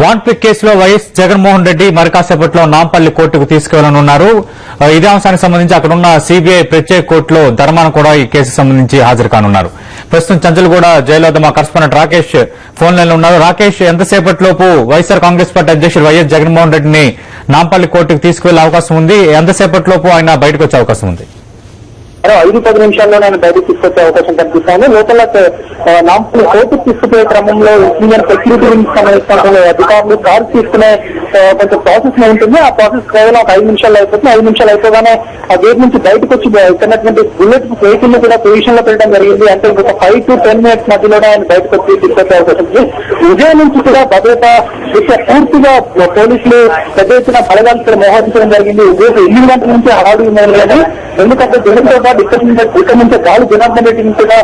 Bond pick కేసులో YS Jaganmohan Reddy మరి కాసేపట్లో నాంపల్లి కోర్టుకు తీసుకువెళ్లనున్నారు. ఇదే అంశానికి సంబంధించి అక్కడున్న సిబిఐ ప్రత్యేక కోర్టులో ధర్మాన కూడా ఈ కేసుకు సంబంధించి హాజరు కానున్నారు. ప్రస్తుతం చంచల్గూడ జైల్లో మా కరెస్పాండెంట్ రాకేష్ ఫోన్ లైన్ లో ఉన్నారు. రాకేష్, ఎంతసేపట్లోపు వైఎస్ఆర్ కాంగ్రెస్ పార్టీ అధ్యక్షుడు వైఎస్ జగన్మోహన్ రెడ్డిని నాంపల్లి కోర్టుకు తీసుకువెళ్లే అవకాశం ఉంది? ఎంతసేపట్లోపు ఆయన బయటకు వచ్చే అవకాశం ఉంది? 5-10 నిమిషాల్లో నేను బయటకు తీసుకొచ్చే అవకాశం కనిపిస్తాను. లోపల నాంపల్లి కోర్టుకు తీసుకుపోయే క్రమంలో ఇంజనీర్ సెక్యూరిటీ వింగ్ సంబంధించిన అధికారులు కాల్ తీసుకునే కొంచెం ప్రాసెస్ ఉంటుంది. ఆ ప్రాసెస్ కేవలం ఒక 5 నిమిషాలు అయిపోతుంది. 5 నిమిషాలు అయిపోగానే ఆ గేట్ నుంచి బయటకు వచ్చి ఇస్తున్నటువంటి బుల్లెట్ వెహికల్ ని కూడా పొజిషన్ లో పెట్టడం జరిగింది. అంటే ఇంకొక 5 to 10 minutes మధ్యలోనే ఆయన బయటకు వచ్చి తీసుకొచ్చే అవకాశం ఉంది. ఉదయం నుంచి కూడా భద్రత పూర్తిగా పోలీసులు పెద్ద ఎత్తున బలగాలు ఇక్కడ మోహరించడం జరిగింది. ఉదయం 8 గంటల నుంచి హడావుడి మొదలైంది. ఎందుకంటే జగన్తో పాటు ఇక్కడ నుంచి గాలి జనార్దన్ రెడ్డిని కూడా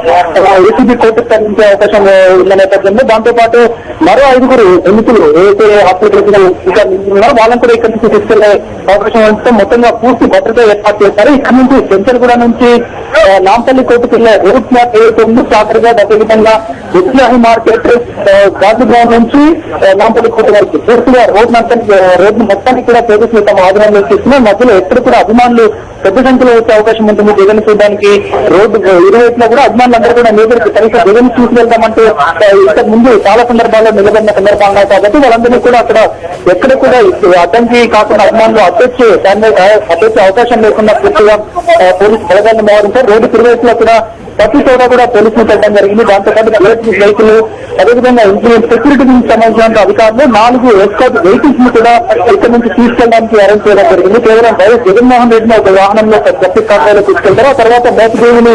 ఏసీబీ కోర్టుకు తరలించే అవకాశం ఉన్న నేపథ్యంలో దాంతో పాటు మరో 5 ఎన్నికలు ఏదైతే హాస్పిటల్ ఇంకా నిలుస్తున్నారో వాళ్ళని కూడా ఇక్కడ నుంచి తీసుకెళ్లే అవకాశం ఉంటే మొత్తంగా పూర్తి భద్రత ఏర్పాటు చేశారు. ఇక్కడ నుంచి చెంచల్గూడ నుంచి నాంపల్లి కోర్టుకు వెళ్లే రూట్ మ్యాప్ ఏదైతే ఉందో చాకరిగా అదేవిధంగా విద్యాహి మార్కెట్ గాంధీ గ్రౌండ్ నుంచి నాంపల్లి కోర్టు వరకు పూర్తిగా రోడ్డు మొత్తాన్ని కూడా పోలీసులు తమ ఆధీనంలో తీసుకున్నారు. మధ్యలో ఎక్కడ కూడా అభిమానులు పెద్ద సంఖ్యలో వచ్చే అవకాశం ఉంటుంది. జగన్ చూడడానికి రోడ్డు ఇరువైపులో కూడా అభిమానులందరూ కూడా నిలబడి కనీసం జగన్ చూసి వెళ్దామంటే ఇంతకు ముందు చాలా సందర్భాల్లో నిలబడిన సందర్భంగా కాబట్టి వాళ్ళందరినీ కూడా అక్కడ ఎక్కడ కూడా అడ్డంకి కాకుండా అభిమానులు అడ్డొచ్చే అవకాశం లేకుండా పూర్తిగా పోలీసు బలగాన్ని మోహరించారు. రోడ్డు ఇరువైపులో కూడా ప్రతి చోట కూడా పోలీసులు పెట్టడం జరిగింది. దాంతో పాటు ఎలక్ట్రిక్ వెహికల్ అదేవిధంగా ఇంజనీర్ సెక్యూరిటీకి సంబంధించిన అధికారులు 4 ఎస్కార్ట్ వెహికల్స్ ని కూడా ఇక్కడ నుంచి తీసుకెళ్ళడానికి అరేంజ్ చేయడం జరిగింది. కేవలం వైఎస్ జగన్మోహన్ రెడ్డిని ఒక వాహనంలో ట్రాఫిక్ కాంట్రాలో తీసుకెళ్తారు. ఆ తర్వాత మోసదేవిని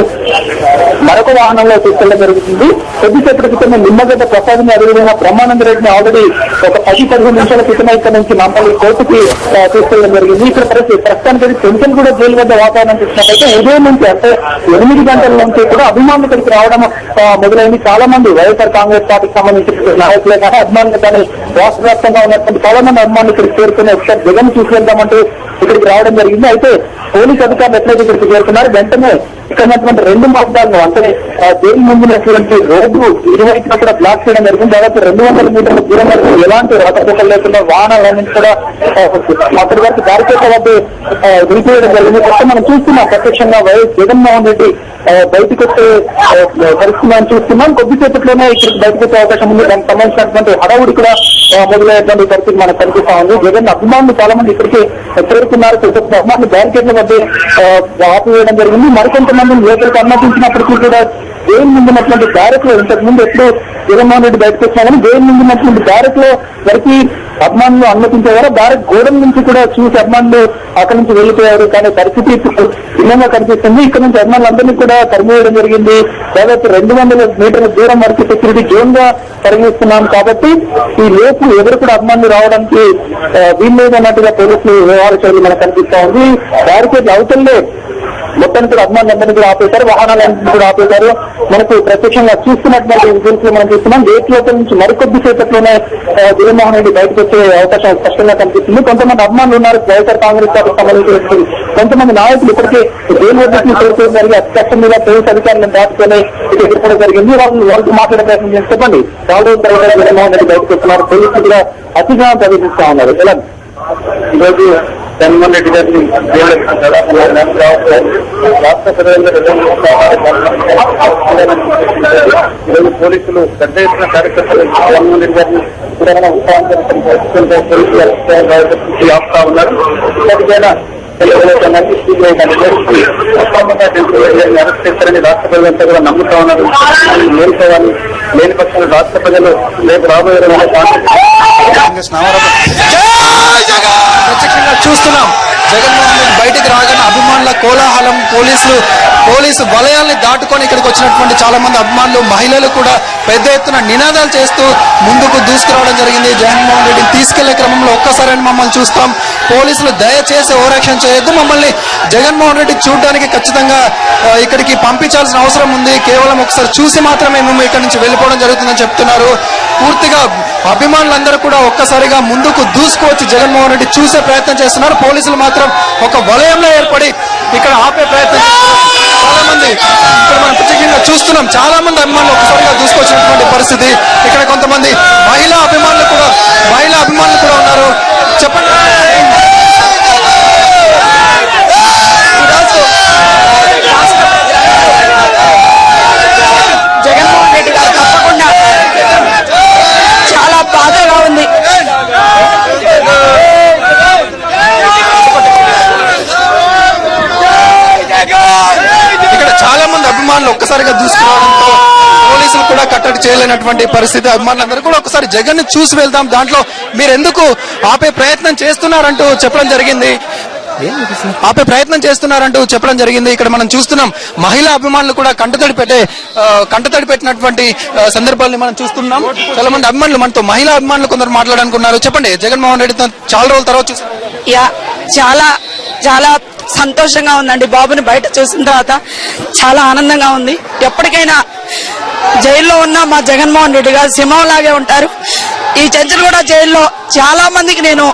మరొక వాహనంలో తీసుకెళ్లడం జరుగుతుంది. కొద్దిసేపటి క్రితమే నిమ్మగడ్డ ప్రసాద్ ని అదేవిధంగా బ్రహ్మానంద రెడ్డిని ఆల్రెడీ ఒక 10-15 నిమిషాల క్రితమే ఇక్కడ నుంచి నాంపల్లి కోర్టుకి తీసుకెళ్లడం జరిగింది. ఇక్కడ ప్రస్తుతానికి చెంచల్ కూడా జైలు వద్ద వాతావరణం చూసినట్లయితే ఉదయం నుంచి అంటే 8 గంటల నుంచి కూడా అభిమానులు ఇక్కడికి రావడం మొదలైంది. చాలా మంది వైఎస్ఆర్ కాంగ్రెస్ పార్టీకి సంబంధించిన నాయకులే కానీ అభిమానులు కానీ రాష్ట్ర వ్యాప్తంగా ఉన్నటువంటి చాలా మంది అభిమానులు ఇక్కడికి చేరుకుని ఒకసారి జగన్ చూసి వెళ్దామంటూ ఇక్కడికి రావడం జరిగింది. అయితే పోలీసు అధికారులు ఎట్లయితే ఇక్కడికి చేరుకున్నారు వెంటనే ఇక్కడ ఉన్నటువంటి 2 మార్గాలను అంటే జైలు ముందున్నటువంటి రోడ్డు ఇరువైపున కూడా బ్లాక్ చేయడం జరిగింది. దాదాపు 200 మీటర్ల దూరం వరకు ఎలాంటి రాకపోకలు లేకుండా వాహనాలన్నీ కూడా అక్కడి వరకు బ్యారికేడ్ల వద్ద నిలిపివేయడం జరిగింది. కొత్త మనం చూస్తున్నాం ప్రత్యక్షంగా వైఎస్ జగన్మోహన్ రెడ్డి బయటకు వచ్చే పరిస్థితి చూస్తున్నాం. కొద్దిసేపట్లోనే ఇక్కడికి బయటకు వచ్చే అవకాశం ఉంది. దానికి సంబంధించినటువంటి హడావుడి కూడా మొదలయ్యేటువంటి పరిస్థితి మనకు కనిపిస్తా ఉంది. జగన్ అభిమానులు చాలా మంది ఇక్కడికి చేరుకున్నారు. అభిమానులు బ్యారికేడ్ల వద్ద ఆపివేయడం జరిగింది. మరికొంతమంది లోపలికి అనుమతించినప్పటికీ కూడా జైలు ముందున్నటువంటి బ్యారెక్ లో ఇంతకు ముందు ఎప్పుడు జగన్మోహన్ రెడ్డి బయటకు వచ్చినా కానీ జైలు ముందున్నటువంటి బ్యారెక్ లో వరకు అభిమానులు అనుమతించేవారు. బ్యారెక్ గోడల నుంచి కూడా చూసి అభిమానులు అక్కడి నుంచి వెళ్లిపోయారు. కానీ పరిస్థితి భిన్నంగా కనిపిస్తుంది. ఇక్కడ నుంచి అభిమానులందరినీ కూడా తరిమివేయడం జరిగింది. దాదాపు 200 మీటర్ల దూరం వరకు సెక్యూరిటీ జోన్ గా తరిమిస్తున్నాం. కాబట్టి ఈ లోపు ఎవరు కూడా అభిమానులు రావడానికి వీల్లేదు అన్నట్టుగా పోలీసులు వ్యవహార శైలి మనకు కనిపిస్తా ఉంది. బ్యారికేడ్లు అవతలే మొత్తాన్ని కూడా అభిమానులందరినీ కూడా ఆపేశారు. వాహనాలన్నింటినీ కూడా ఆపేశారు. మనకు ప్రత్యక్షంగా చూస్తున్నటువంటి విజువల్స్ లో మనం చూస్తున్నాం. గేట్ లోపల నుంచి మరికొద్ది సేపట్లోనే జగన్మోహన్ రెడ్డి బయటకు వచ్చే అవకాశం స్పష్టంగా కనిపిస్తుంది. కొంతమంది అభిమానులు ఉన్నారు వైఎస్ఆర్ కాంగ్రెస్ పార్టీకి సంబంధించిన కొంతమంది నాయకులు ఇప్పటికే జైలు వద్దకు చేరుకోవడం జరిగి అతి కష్టం మీద పోలీసు అధికారులను దాటుకొని ఇక్కడ ఎదుర్కోవడం జరిగింది. వాళ్ళకి మాట్లాడే ప్రయత్నం చేసి చెప్పండి. 4 రోజుల తర్వాత జగన్మోహన్ రెడ్డి బయటకు వస్తున్నారు. పోలీసులు కూడా అతిగా ప్రవేశిస్తా ఉన్నారు. ఎలా ఈరోజు జగన్మోహన్ రెడ్డి గారిని రాష్ట్ర ప్రజలందరూ ఈరోజు పోలీసులు పెద్ద ఎత్తున కార్యకర్తలు జగన్మోహన్ రెడ్డి గారిని ఆపుతా ఉన్నారు. ఇప్పటికైనా అరెస్ట్ చేస్తారని రాష్ట్ర ప్రజలంతా కూడా నమ్ముతా ఉన్నారు. మేలుకోవాలి. లేని పక్షంలో రాష్ట్ర ప్రజలు రేపు రాబోయే ప్రత్యక్షంగా చూస్తున్నాం. జగన్మోహన్ రెడ్డి బయటికి రాగానే అభిమానుల కోలాహలం, పోలీసు వలయాల్ని దాటుకొని ఇక్కడికి వచ్చినటువంటి చాలా మంది అభిమానులు, మహిళలు కూడా పెద్ద ఎత్తున నినాదాలు చేస్తూ ముందుకు దూసుకురావడం జరిగింది. జగన్మోహన్ రెడ్డిని తీసుకెళ్లే క్రమంలో ఒక్కసారి మమ్మల్ని చూస్తాం, పోలీసులు దయచేసి ఓవరాక్షన్ చేయొద్దు, మమ్మల్ని జగన్మోహన్ రెడ్డి చూడడానికి ఖచ్చితంగా ఇక్కడికి పంపించాల్సిన అవసరం ఉంది, కేవలం ఒకసారి చూసి మాత్రమే మేము ఇక్కడి నుంచి వెళ్ళిపోవడం జరుగుతుందని చెప్తున్నారు. పూర్తిగా అభిమానులందరూ కూడా ఒక్కసారిగా ముందుకు దూసుకువచ్చి జగన్మోహన్ రెడ్డి చూసే ప్రయత్నం చేస్తున్నారు. పోలీసులు మాత్రం ఒక వలయంలో ఏర్పడి ఇక్కడ ఆపే ప్రయత్నం చేస్తున్నారు. చాలా మంది ఇక్కడ మనం ప్రత్యేకంగా చూస్తున్నాం. చాలా మంది అభిమానులు ఒక్కసారిగా దూసుకొచ్చినటువంటి పరిస్థితి. ఇక్కడ కొంతమంది మహిళా చేయలేనటువంటి పరిస్థితి. అభిమానులందరూ కూడా ఒకసారి జగన్ ని చూసి వెళ్దాం, దాంట్లో మీరు ఎందుకు ఆపే ప్రయత్నం చేస్తున్నారంటూ చెప్పడం జరిగింది. ఇక్కడ మనం చూస్తున్నాం మహిళా అభిమానులు కూడా కంటతడి పెట్టినటువంటి సందర్భాలను మనం చూస్తున్నాం. చాలా మంది అభిమానులు మనతో మహిళా అభిమానులు కొందరు మాట్లాడాలనుకున్నారు. చెప్పండి, జగన్మోహన్ రెడ్డితో చాలా రోజుల తర్వాత చూసారు. చాలా చాలా సంతోషంగా ఉందండి. బాబుని బయట చూసిన తర్వాత చాలా ఆనందంగా ఉంది. ఎప్పటికైనా జైల్లో ఉన్న మా జగన్మోహన్ రెడ్డి గారు సింహం లాగే ఉంటారు. ఈ చెంచల్గూడ జైల్లో చాలా మందికి నేను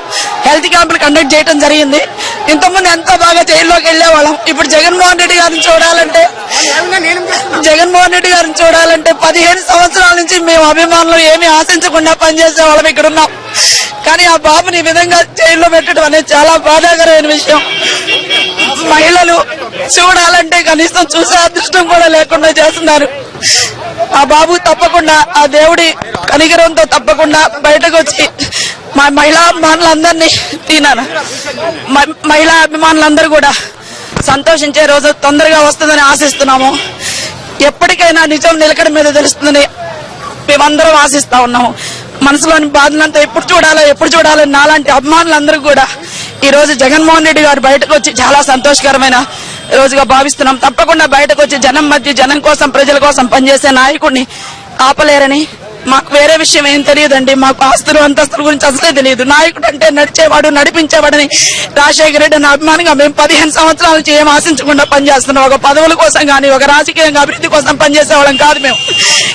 హెల్త్ క్యాంపులు కండక్ట్ చేయడం జరిగింది. ఇంతకుముందు ఎంతో బాగా జైల్లోకి వెళ్లేవాళ్ళం. ఇప్పుడు జగన్మోహన్ రెడ్డి గారిని చూడాలంటే 15 సంవత్సరాల నుంచి మేము అభిమానులు ఏమీ ఆశించకుండా పనిచేసే వాళ్ళం ఇక్కడ ఉన్నాం. కానీ ఆ బాబుని ఈ విధంగా జైల్లో పెట్టడం అనేది చాలా బాధాకరమైన విషయం. మహిళలు చూడాలంటే కనీసం చూసే అదృష్టం కూడా లేకుండా చేస్తున్నారు. ఆ బాబు తప్పకుండా ఆ దేవుడి కనికరంతో తప్పకుండా బయటకు వచ్చి మా మహిళా అభిమానులందరూ కూడా సంతోషించే రోజు తొందరగా వస్తుందని ఆశిస్తున్నాము. ఎప్పటికైనా నిజం నిలకడ మీద తెలుస్తుందని మేమందరం ఆశిస్తా ఉన్నాము. మనసులోని బాధలంతా ఎప్పుడు చూడాలని నాలాంటి అభిమానులందరూ కూడా ఈ రోజు జగన్మోహన్ రెడ్డి గారు బయటకు వచ్చి చాలా సంతోషకరమైన రోజుగా భావిస్తున్నాం. తప్పకుండా బయటకు వచ్చి జనం మధ్య జనం కోసం ప్రజల కోసం పనిచేసే నాయకుడిని ఆపలేరని. మాకు వేరే విషయం ఏం తెలియదండి. మాకు ఆస్తులు అంతస్తుల గురించి అసలే తెలియదు. నాయకుడు అంటే నడిచేవాడు, నడిపించేవాడని రాజశేఖర రెడ్డి అన్న అభిమానిగా మేము 15 సంవత్సరాల నుంచి ఏం ఆశించకుండా పనిచేస్తున్నాం. ఒక పదవుల కోసం కానీ ఒక రాజకీయంగా అభివృద్ధి కోసం పనిచేసేవాళ్ళం కాదు మేము.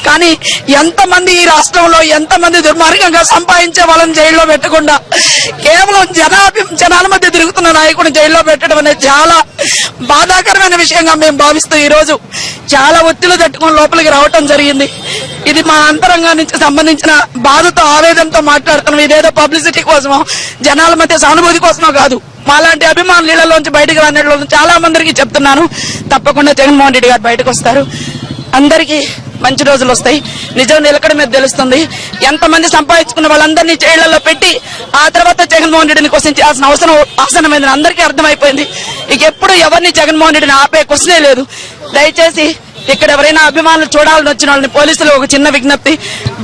కానీ ఎంతమంది ఈ రాష్ట్రంలో ఎంతమంది దుర్మార్గంగా సంపాదించే వాళ్ళని జైల్లో పెట్టకుండా కేవలం జనాల మధ్య తిరుగుతున్న నాయకుడిని జైల్లో పెట్టడం అనేది చాలా బాధాకరమైన విషయంగా మేము భావిస్తూ ఈ రోజు చాలా ఒత్తిళ్లు తట్టుకుని లోపలికి రావటం జరిగింది. ఇది మా అంతరంగా నుంచి సంబంధించిన బాధతో ఆవేదనతో మాట్లాడుతున్నాం. ఇదేదో పబ్లిసిటీ కోసమో జనాల మధ్య సానుభూతి కోసమో కాదు. మాలాంటి అభిమానులు నీళ్ళలోంచి బయటకు రానట్లు చాలా మందికి చెప్తున్నాను. తప్పకుండా జగన్మోహన్ రెడ్డి గారు బయటకు వస్తారు. అందరికీ మంచి రోజులు వస్తాయి. నిజం నిలకడ మీద తెలుస్తుంది. ఎంతమంది సంపాదించుకున్న వాళ్ళందరినీ జైళ్లలో పెట్టి ఆ తర్వాత జగన్మోహన్ రెడ్డిని క్వశ్చన్ చేయాల్సిన అవసరం ఆసనమైందని అందరికీ అర్థమైపోయింది. ఇక ఎప్పుడు ఎవరిని జగన్మోహన్ రెడ్డిని ఆపే క్వశ్చనే లేదు. దయచేసి ఇక్కడ ఎవరైనా అభిమానులు చూడాలని వచ్చిన వాళ్ళని పోలీసులు ఒక చిన్న విజ్ఞప్తి,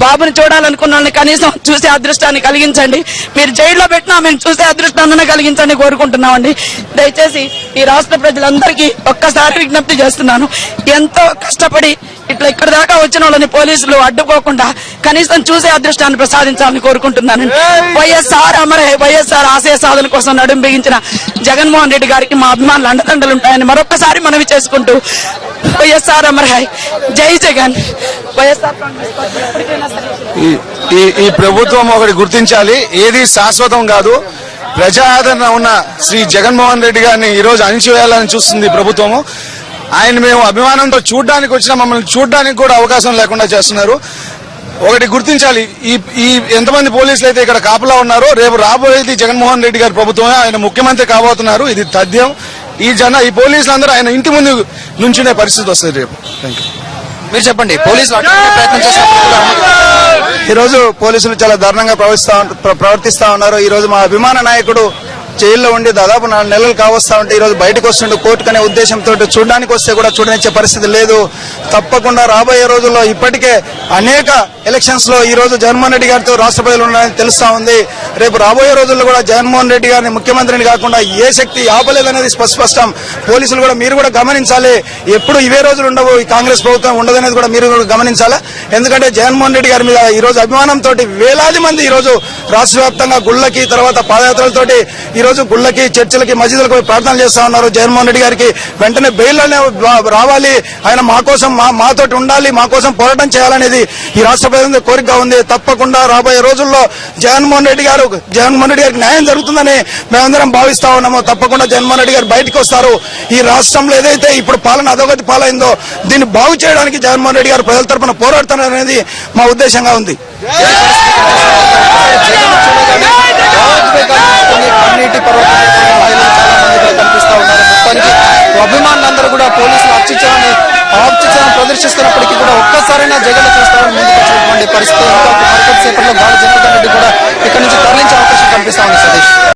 బాబుని చూడాలనుకున్న వాళ్ళని కనీసం చూసే అదృష్టాన్ని కలిగించండి. మీరు జైల్లో పెట్టినా మేము చూసే అదృష్టాన్ని కలిగించండి కోరుకుంటున్నామండి. దయచేసి ఈ రాష్ట్ర ప్రజలందరికీ ఒక్కసారి విజ్ఞప్తి చేస్తున్నాను. ఎంతో కష్టపడి ఇట్లా ఇక్కడ దాకా వచ్చిన వాళ్ళని పోలీసులు అడ్డుకోకుండా కనీసం చూసే అదృష్టాన్ని ప్రసాదించాలని కోరుకుంటున్నాను. వైఎస్ఆర్ ఆశయ సాధన కోసం నడుం బిగించిన జగన్మోహన్ రెడ్డి గారికి మా అభిమానులు అండదండలు ఉంటాయని మరొకసారి మనవి చేసుకుంటూ వైఎస్ఆర్ అమర్ హై, జై జగన్. వైఎస్ఆర్ ఈ ప్రభుత్వం ఒకటి గుర్తించాలి, ఏది శాశ్వతం కాదు. ప్రజా ఆదరణ ఉన్న శ్రీ జగన్మోహన్ రెడ్డి గారిని ఈ రోజు అణిచివేయాలని చూస్తుంది ప్రభుత్వము. ఆయన మేము అభిమానంతో చూడ్డానికి వచ్చినా మమ్మల్ని చూడ్డానికి కూడా అవకాశం లేకుండా చేస్తున్నారు. ఒకటి గుర్తించాలి, ఈ ఎంతమంది పోలీసులు అయితే ఇక్కడ కాపలా ఉన్నారో రేపు రాబోయేది జగన్మోహన్ రెడ్డి గారి ప్రభుత్వమే. ఆయన ముఖ్యమంత్రి కాబోతున్నారు, ఇది తథ్యం. ఈ పోలీసులందరూ ఆయన ఇంటి ముందు నుంచునే పరిస్థితి వస్తుంది రేపు. Thank you. మీరు చెప్పండి, పోలీసులు ప్రయత్నం చేస్తున్నారు. ఈ రోజు పోలీసులు చాలా దారుణంగా ప్రవర్తిస్తా ఉన్నారు. ఈ రోజు మా అభిమాన నాయకుడు జైల్లో ఉండి దాదాపు 4 నెలలు కావస్తా ఉంటే ఈ రోజు బయటకు వస్తుండే కోర్టుకు అనే ఉద్దేశంతో చూడడానికి వస్తే కూడా చూడనిచ్చే పరిస్థితి లేదు. తప్పకుండా రాబోయే రోజుల్లో ఇప్పటికే అనేక ఎలక్షన్స్ లో ఈ రోజు జగన్మోహన్ రెడ్డి గారితో రాష్ట్ర ప్రజలు ఉన్నారని తెలుస్తా ఉంది. రేపు రాబోయే రోజుల్లో కూడా జగన్మోహన్ రెడ్డి గారిని ముఖ్యమంత్రిని కాకుండా ఏ శక్తి ఆపలేదనేది స్పష్టం. పోలీసులు కూడా మీరు కూడా గమనించాలి. ఎప్పుడు ఇవే రోజులు ఉండవు, ఈ కాంగ్రెస్ ప్రభుత్వం ఉండదనేది కూడా మీరు గమనించాలి. ఎందుకంటే జగన్మోహన్ రెడ్డి గారి మీద ఈ రోజు అభిమానంతో వేలాది మంది ఈ రోజు రాష్ట్ర వ్యాప్తంగా గుళ్లకి తర్వాత పాదయాత్రలతోటి ఈ రోజు గుళ్లకి చర్చిలకి మసీదులకు ప్రార్థనలు చేస్తా ఉన్నారు. జగన్మోహన్ రెడ్డి గారికి వెంటనే బెయిల్లోనే రావాలి, ఆయన మా కోసం మాతోటి ఉండాలి, మా కోసం పోరాటం చేయాలనేది ఈ రాష్ట్ర ప్రజల కోరిక ఉంది. తప్పకుండా రాబోయే రోజుల్లో జగన్మోహన్ రెడ్డి గారికి న్యాయం జరుగుతుందని మేమందరం భావిస్తా ఉన్నాము. తప్పకుండా జగన్మోహన్ రెడ్డి గారు బయటకు వస్తారు. ఈ రాష్ట్రంలో ఏదైతే ఇప్పుడు పాలన అధోగతి పాలైందో దీన్ని బాగు చేయడానికి జగన్మోహన్ రెడ్డి గారు ప్రజల తరఫున పోరాడుతున్నారనేది మా ఉద్దేశంగా ఉంది. కన్నీటి పర్వతం కనిపిస్తా ఉన్నారు. మొత్తానికి అభిమానులందరూ కూడా పోలీసులు అత్యుత్సాహాన్ని ప్రదర్శిస్తున్నప్పటికీ కూడా ఒక్కసారైనా జగన్ చూస్తారని ముందుకు వచ్చినటువంటి పరిస్థితి. ఇంకా మరికొద్ది సేపట్లో గాలి జనార్దన్ రెడ్డి కూడా ఇక్కడ నుంచి తరలించే అవకాశం కనిపిస్తా ఉంది. సతీష్.